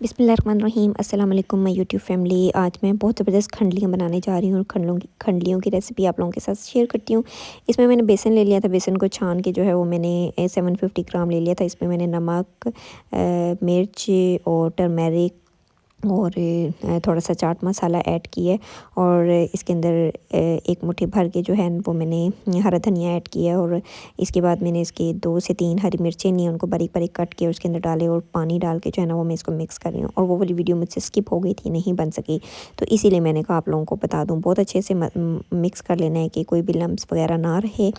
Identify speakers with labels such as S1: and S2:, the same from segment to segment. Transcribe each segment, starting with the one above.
S1: बिस्मिल्लाहिर्रहमानिर्रहीम अस्सलाम वालेकुम माय यूट्यूब फैमिली। आज मैं बहुत ज़बरदस्त खंडलियाँ बनाने जा रही हूँ और खंडलियों की रेसिपी आप लोगों के साथ शेयर करती हूँ। इसमें मैंने बेसन ले लिया था। बेसन को छान के जो है वो मैंने 750 ग्राम ले लिया था। इसमें मैंने नमक, मिर्च और टर्मेरिक और थोड़ा सा चाट मसाला ऐड किया और इसके अंदर एक मुट्ठी भर के जो है वो मैंने हरा धनिया ऐड किया और इसके बाद मैंने इसके 2 से 3 हरी मिर्चें ली, उनको बारीक बारीक कट के उसके अंदर डाले और पानी डाल के जो है ना वो मैं इसको मिक्स कर रही हूँ। और वो वाली वीडियो मुझसे स्किप हो गई थी, नहीं बन सकी, तो इसीलिए मैंने कहा आप लोगों को बता दूँ। बहुत अच्छे से मिक्स कर लेना है कि कोई भी लम्स वगैरह ना रहे।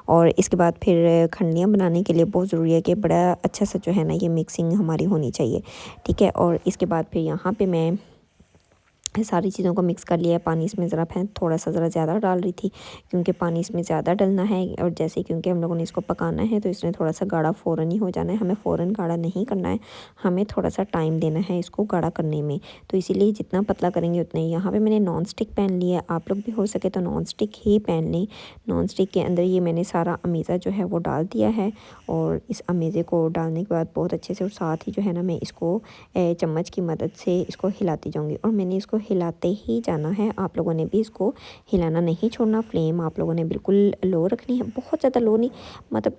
S1: और इसके बाद फिर खंडलियाँ बनाने के लिए बहुत ज़रूरी है कि बड़ा अच्छा सा जो है ना ये मिक्सिंग हमारी होनी चाहिए, ठीक है। और इसके बाद फिर यहाँ पे मैं सारी चीज़ों को मिक्स कर लिया है। पानी इसमें ज़रा थोड़ा सा ज़रा ज़्यादा डाल रही थी क्योंकि पानी इसमें ज़्यादा डलना है और जैसे क्योंकि हम लोगों ने इसको पकाना है तो इसमें थोड़ा सा गाढ़ा फ़ौरन ही हो जाना है। हमें फ़ौरन गाढ़ा नहीं करना है, हमें थोड़ा सा टाइम देना है इसको गाढ़ा करने में। तो इसीलिए जितना पतला करेंगे उतना ही। यहाँ पर मैंने नॉन स्टिक पैन लिया है, आप लोग भी हो सके तो नॉन स्टिक ही पैन लें। नॉन स्टिक के अंदर ये मैंने सारा अमेज़ा जो है वो डाल दिया है और इस अमेज़े को डालने के बाद बहुत अच्छे से और साथ ही जो है ना मैं इसको चम्मच की मदद से इसको हिलाती जाऊँगी और मैंने इसको हिलाते ही जाना है। आप लोगों ने भी इसको हिलाना नहीं छोड़ना। फ्लेम आप लोगों ने बिल्कुल लो रखनी है, बहुत ज़्यादा लो नहीं, मतलब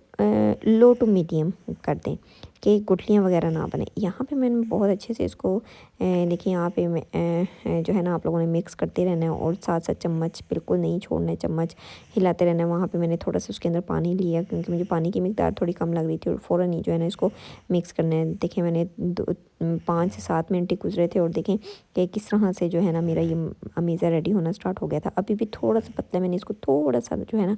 S1: लो टू मीडियम कर दें कि गुठलियाँ वगैरह ना बने। यहाँ पे मैंने बहुत अच्छे से इसको देखिए यहाँ पे मैं जो है ना आप लोगों ने मिक्स करते रहना है और साथ साथ चम्मच बिल्कुल नहीं छोड़ना है, चम्मच हिलाते रहना है। वहाँ पे मैंने थोड़ा सा उसके अंदर पानी लिया क्योंकि मुझे पानी की मिकदार थोड़ी कम लग रही थी और फ़ौरन ही जो है ना इसको मिक्स करना है। देखिए मैंने 5 से 7 मिनट ही गुजरे थे और देखें कि किस तरह से जो है ना मेरा ये अमेज़ा रेडी होना स्टार्ट हो गया था। अभी भी थोड़ा सा पतला, मैंने इसको थोड़ा सा जो है ना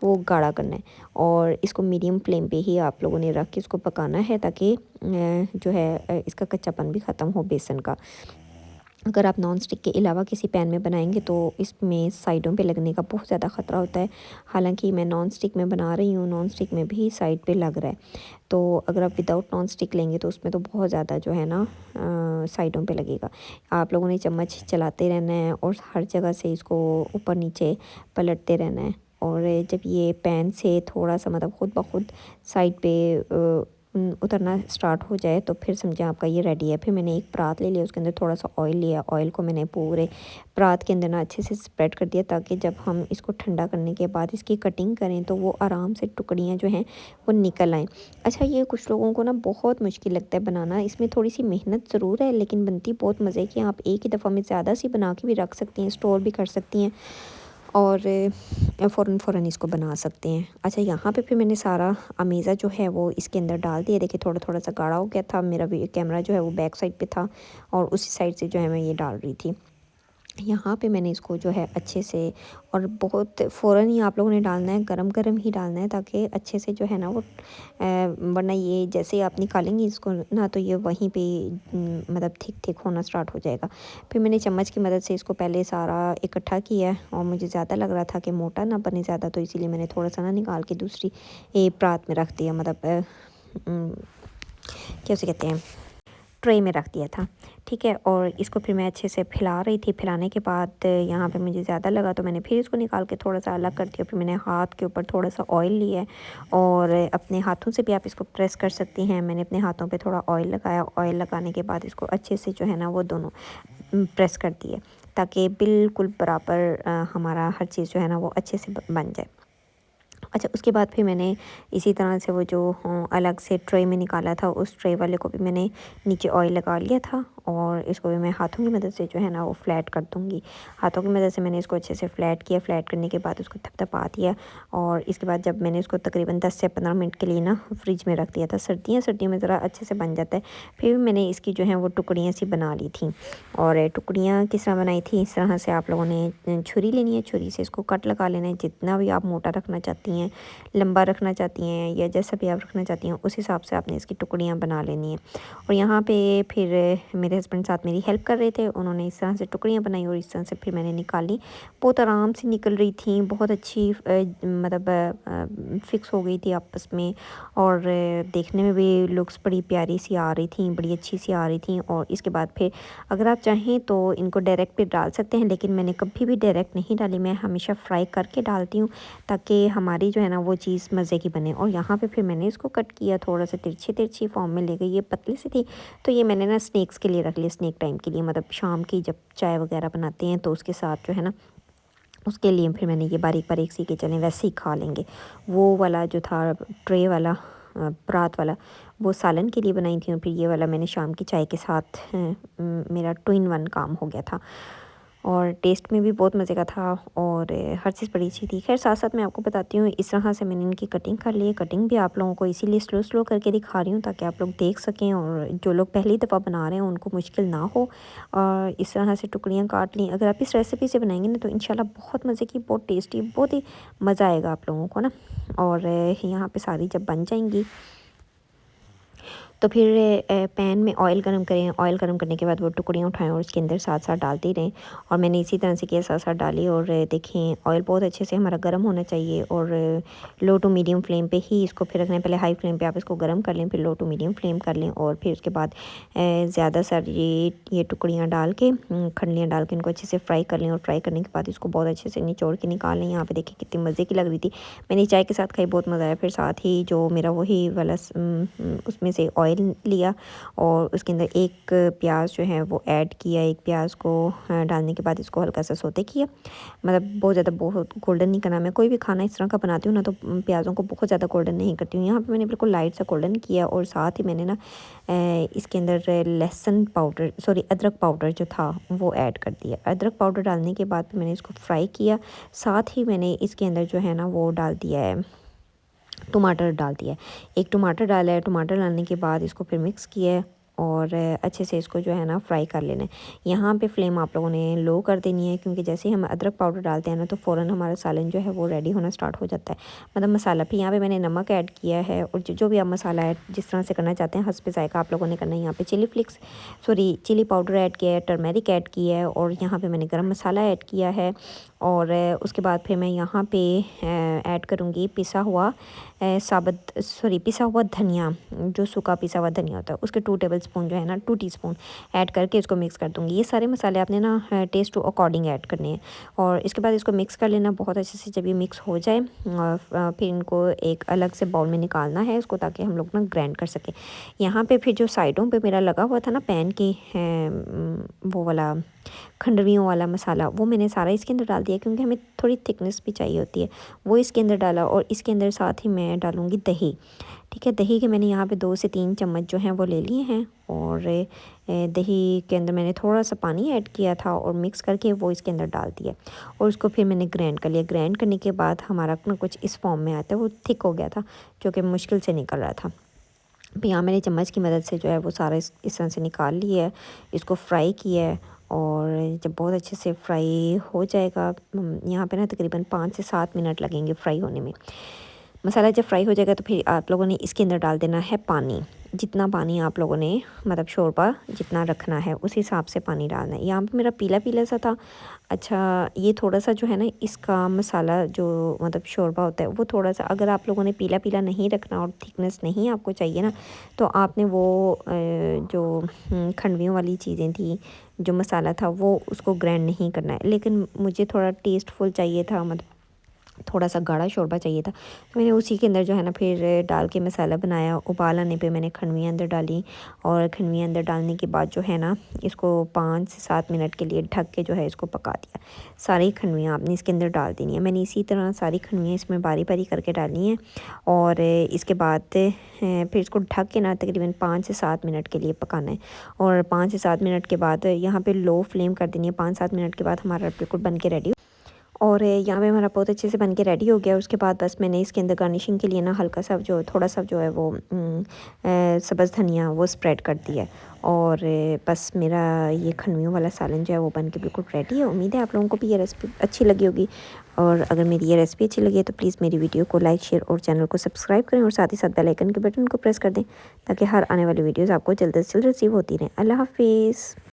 S1: वो गाढ़ा करना है और इसको मीडियम फ्लेम पे ही आप लोगों ने रख के इसको पकाना है ताकि जो है इसका कच्चापन भी ख़त्म हो बेसन का। अगर आप नॉन स्टिक के अलावा किसी पैन में बनाएंगे तो इसमें साइडों पे लगने का बहुत ज़्यादा ख़तरा होता है। हालांकि मैं नॉन स्टिक में बना रही हूँ, नॉन स्टिक में भी साइड पे लग रहा है। तो अगर आप विदाउट नॉन स्टिक लेंगे तो उसमें तो बहुत ज़्यादा जो है ना साइडों पे लगेगा। आप लोगों ने चम्मच चलाते रहना है और हर जगह से इसको ऊपर नीचे पलटते रहना है। और जब ये पैन से थोड़ा सा मतलब खुद ब खुद साइड पे उतरना स्टार्ट हो जाए तो फिर समझें आपका ये रेडी है। फिर मैंने एक परात ले लिया, उसके अंदर थोड़ा सा ऑयल लिया। ऑयल को मैंने पूरे परात के अंदर ना अच्छे से स्प्रेड कर दिया ताकि जब हम इसको ठंडा करने के बाद इसकी कटिंग करें तो वो आराम से टुकड़ियाँ जो हैं वो निकल आएँ। अच्छा, ये कुछ लोगों को ना बहुत मुश्किल लगता है बनाना, इसमें थोड़ी सी मेहनत ज़रूर है लेकिन बनती बहुत मज़े की। आप एक ही दफ़ा में ज़्यादा सी बना के भी रख सकती हैं, स्टोर भी कर सकती हैं और फ़ौरन इसको बना सकते हैं। अच्छा, यहाँ पे फिर मैंने सारा अमेज़ा जो है वो इसके अंदर डाल दिया। देखिए थोड़ा थोड़ा सा गाढ़ा हो गया था। मेरा भी कैमरा जो है वो बैक साइड पे था और उसी साइड से जो है मैं ये डाल रही थी। यहाँ पे मैंने इसको जो है अच्छे से और बहुत फ़ौरन ही आप लोगों ने डालना है, गरम गरम ही डालना है ताकि अच्छे से जो है ना वो वरना ये जैसे ही आप निकालेंगी इसको ना तो ये वहीं पे मतलब थिक थिक होना स्टार्ट हो जाएगा। फिर मैंने चम्मच की मदद से इसको पहले सारा इकट्ठा किया और मुझे ज़्यादा लग रहा था कि मोटा ना बने ज़्यादा, तो इसीलिए मैंने थोड़ा सा ना निकाल के दूसरी परात में रख दिया, मतलब क्या उसे कहते हैं, ट्रे में रख दिया था, ठीक है। और इसको फिर मैं अच्छे से फैला रही थी। फैलाने के बाद यहाँ पे मुझे ज़्यादा लगा तो मैंने फिर इसको निकाल के थोड़ा सा अलग कर दिया। फिर मैंने हाथ के ऊपर थोड़ा सा ऑयल लिया है और अपने हाथों से भी आप इसको प्रेस कर सकती हैं। मैंने अपने हाथों पे थोड़ा ऑयल लगाया। ऑयल लगाने के बाद इसको अच्छे से जो है ना वो दोनों प्रेस कर दिए ताकि बिल्कुल बराबर हमारा हर चीज़ जो है ना वो अच्छे से बन जाए। अच्छा, उसके बाद फिर मैंने इसी तरह से वो जो अलग से ट्रे में निकाला था उस ट्रे वाले को भी मैंने नीचे ऑयल लगा लिया था और इसको भी मैं हाथों की मदद से जो है ना वो फ्लैट कर दूँगी। हाथों की मदद से मैंने इसको अच्छे से फ्लैट किया। फ्लैट करने के बाद उसको थपथपा दिया और इसके बाद जब मैंने इसको तकरीबन 10 से 15 मिनट के लिए ना फ्रिज में रख दिया था। सर्दियों में ज़रा अच्छे से बन जाता है। फिर मैंने इसकी जो है वो टुकड़ियाँ सी बना ली थी और टुकड़ियाँ किस तरह बनाई थी, इस तरह से आप लोगों ने छुरी लेनी है, छुरी से इसको कट लगा लेना है। जितना भी आप मोटा रखना चाहती हैं, लंबा रखना चाहती हैं या जैसा भी आप रखना चाहती हैं उस हिसाब से आपने इसकी टुकड़ियाँ बना लेनी है। और यहाँ पे फिर मेरे हस्बैंड साथ मेरी हेल्प कर रहे थे, उन्होंने इस तरह से टुकड़ियाँ बनाई और इस तरह से फिर मैंने निकाली। बहुत आराम से निकल रही थी, बहुत अच्छी मतलब फिक्स हो गई थी आपस में और देखने में भी लुक्स बड़ी प्यारी सी आ रही थी, बड़ी अच्छी सी आ रही थी। और इसके बाद फिर अगर आप चाहें तो इनको डायरेक्ट भी डाल सकते हैं लेकिन मैंने कभी भी डायरेक्ट नहीं डाली, मैं हमेशा फ्राई करके डालती हूँ ताकि हमारी जो है ना वो चीज़ मज़े की बने। और यहाँ पे फिर मैंने इसको कट किया, थोड़ा सा तिरछी तिरछी फॉर्म में ले गई, ये पतली सी थी तो ये मैंने ना स्नैक्स के लिए रख लिया, स्नैक टाइम के लिए, मतलब शाम की जब चाय वगैरह बनाते हैं तो उसके साथ जो है ना, उसके लिए फिर मैंने ये बारीक बारीक सी के चलें वैसे ही खा लेंगे। वो वाला जो था ट्रे वाला परात वाला, वो सालन के लिए बनाई थी, और फिर ये वाला मैंने शाम की चाय के साथ मेरा 2 in 1 काम हो गया था। और टेस्ट में भी बहुत मज़े का था, और हर चीज़ बड़ी अच्छी थी। खैर साथ साथ मैं आपको बताती हूँ, इस तरह से मैंने इनकी कटिंग कर ली है। कटिंग भी आप लोगों को इसीलिए स्लो स्लो करके दिखा रही हूँ ताकि आप लोग देख सकें, और जो लोग पहली दफ़ा बना रहे हैं उनको मुश्किल ना हो। और इस तरह से टुकड़ियाँ काट ली। अगर आप इस रेसिपी से बनाएंगे ना तो इंशाल्लाह बहुत मज़े की, बहुत टेस्टी, बहुत ही मज़ा आएगा आप लोगों को ना। और यहाँ पे सारी जब बन जाएंगी तो फिर पैन में ऑयल गरम करें। ऑयल गरम करने के बाद वो टुकड़ियाँ उठाएं और उसके अंदर साथ साथ डालते ही रहें। और मैंने इसी तरह से किया, साथ साथ डाली। और देखें ऑयल बहुत अच्छे से हमारा गर्म होना चाहिए, और लो टू मीडियम फ्लेम पे ही इसको फिर रखना है। पहले हाई फ्लेम पे आप इसको गर्म कर लें, फिर लो टू मीडियम फ्लेम कर लें, और फिर उसके बाद ज़्यादा सारी ये टुकड़ियाँ डाल के, खंडलियाँ डाल के इनको अच्छे से फ्राई कर लें। और फ्राई करने के बाद इसको बहुत अच्छे से निचोड़ के निकाल लें। यहाँ पे देखिए कितनी मज़े की लग रही थी, मैंने चाय के साथ खाई, बहुत मज़ा आया। फिर साथ ही जो मेरा वही वाला उसमें से ऑयल लिया और उसके अंदर एक प्याज जो है वो ऐड किया। एक प्याज को डालने के बाद इसको हल्का सा सौते किया, मतलब बहुत ज़्यादा बहुत गोल्डन नहीं करना। मैं कोई भी खाना इस तरह का बनाती हूँ ना तो प्याज़ों को बहुत ज़्यादा गोल्डन नहीं करती हूँ। यहाँ पे मैंने बिल्कुल लाइट सा गोल्डन किया, और साथ ही मैंने ना इसके अंदर लहसुन पाउडर, सॉरी अदरक पाउडर जो था वो ऐड कर दिया। अदरक पाउडर डालने के बाद मैंने इसको फ्राई किया। साथ ही मैंने इसके अंदर जो है ना वो डाल दिया है, टमाटर डाल दिया है। एक टमाटर डाला है। टमाटर डालने के बाद इसको फिर मिक्स किया है, और अच्छे से इसको जो है ना फ्राई कर लेना है। यहाँ पे फ्लेम आप लोगों ने लो कर देनी है, क्योंकि जैसे ही हम अदरक पाउडर डालते हैं ना तो फ़ौरन हमारा सालन जो है वो रेडी होना स्टार्ट हो जाता है, मतलब मसाला। फिर यहाँ पे मैंने नमक ऐड किया है, और जो भी आप मसाला ऐड जिस तरह से करना चाहते हैं हस्ब ज़ायक़ा आप लोगों ने करना है। यहाँ पे चिली पाउडर ऐड किया है, टर्मेरिक ऐड किया है, और यहाँ पर मैंने गर्म मसाला ऐड किया है। और उसके बाद फिर मैं यहाँ पे ऐड करूँगी पिसा हुआ धनिया, जो सूखा पिसा हुआ धनिया होता है उसके 2 टेबलस्पून जो है ना 2 टीस्पून ऐड करके इसको मिक्स कर दूँगी। ये सारे मसाले आपने ना टेस्ट टू अकॉर्डिंग ऐड करने हैं, और इसके बाद इसको मिक्स कर लेना बहुत अच्छे से। जब ये मिक्स हो जाए और फिर इनको एक अलग से बाउल में निकालना है इसको, ताकि हम लोग ना ग्राइंड कर सकें। यहाँ पे फिर जो साइडों पे मेरा लगा हुआ था ना पैन की वो वाला खंडवियों वाला मसाला, वो मैंने सारा इसके अंदर डाल दिया, क्योंकि हमें थोड़ी थिकनेस भी चाहिए होती है, वो इसके अंदर डाला। और इसके अंदर साथ ही मैं डालूँगी दही। ठीक है, दही के मैंने यहाँ पे 2 से 3 चम्मच जो हैं वो ले लिए हैं, और दही के अंदर मैंने थोड़ा सा पानी ऐड किया था और मिक्स करके वो इसके अंदर डाल दिया, और उसको फिर मैंने ग्राइंड कर लिया। ग्राइंड करने के बाद हमारा ना कुछ इस फॉर्म में आता है, वो थिक हो गया था, जो कि मुश्किल से निकल रहा था। फिर यहाँ मैंने चम्मच की मदद से जो है वो सारा इस तरह से निकाल लिया है, इसको फ्राई किया है। और जब बहुत अच्छे से फ्राई हो जाएगा, यहाँ पे ना तकरीबन 5 से 7 मिनट लगेंगे फ्राई होने में। मसाला जब फ्राई हो जाएगा तो फिर आप लोगों ने इसके अंदर डाल देना है पानी। जितना पानी आप लोगों ने मतलब शोरबा जितना रखना है उस हिसाब से पानी डालना है। यहाँ पे मेरा पीला पीला सा था। अच्छा, ये थोड़ा सा जो है ना इसका मसाला जो मतलब शोरबा होता है वो थोड़ा सा, अगर आप लोगों ने पीला पीला नहीं रखना और थिकनेस नहीं आपको चाहिए ना, तो आपने वो जो खंडवियों वाली चीज़ें थी, जो मसाला था वो उसको ग्राइंड नहीं करना है। लेकिन मुझे थोड़ा टेस्टफुल चाहिए था, मतलब थोड़ा सा गाढ़ा शोरबा चाहिए था, तो मैंने उसी के अंदर जो है ना फिर डाल के मसाला बनाया। उबाल आने पे मैंने खंडवियाँ अंदर डाली, और खंडवियाँ अंदर डालने के बाद जो है ना इसको 5 से 7 मिनट के लिए ढक के जो है इसको पका दिया। सारी खंडवियाँ आपने इसके अंदर डाल देनी है। मैंने इसी तरह सारी खंडवियाँ इसमें बारी बारी करके डाली हैं, और इसके बाद फिर इसको ढक के ना तकरीबन 5 से 7 मिनट के लिए पकाना है। और 5 से 7 मिनट के बाद यहाँ पर लो फ्लेम कर देनी है। 5-7 मिनट के बाद हमारा बिल्कुल बन के रेडी, और यहाँ पे हमारा बहुत अच्छे से बन के रेडी हो गया। उसके बाद बस मैंने इसके अंदर गार्निशिंग के लिए ना हल्का सा जो थोड़ा सा जो है वो सब्ज़ धनिया वो स्प्रेड कर दिया, और बस मेरा ये खंडवियों वाला सालन जो है वो बन के बिल्कुल रेडी है। उम्मीद है आप लोगों को भी ये रेसिपी अच्छी लगी होगी, और अगर मेरी ये रेसिपी अच्छी लगी है तो प्लीज़ मेरी वीडियो को लाइक, शेयर और चैनल को सब्सक्राइब करें, और साथ ही साथ बेल आइकन के बटन को प्रेस कर दें, ताकि हर आने वाली वीडियोज़ आपको जल्द से जल्द रिसीव होती रहें। अल्लाह हाफिज़।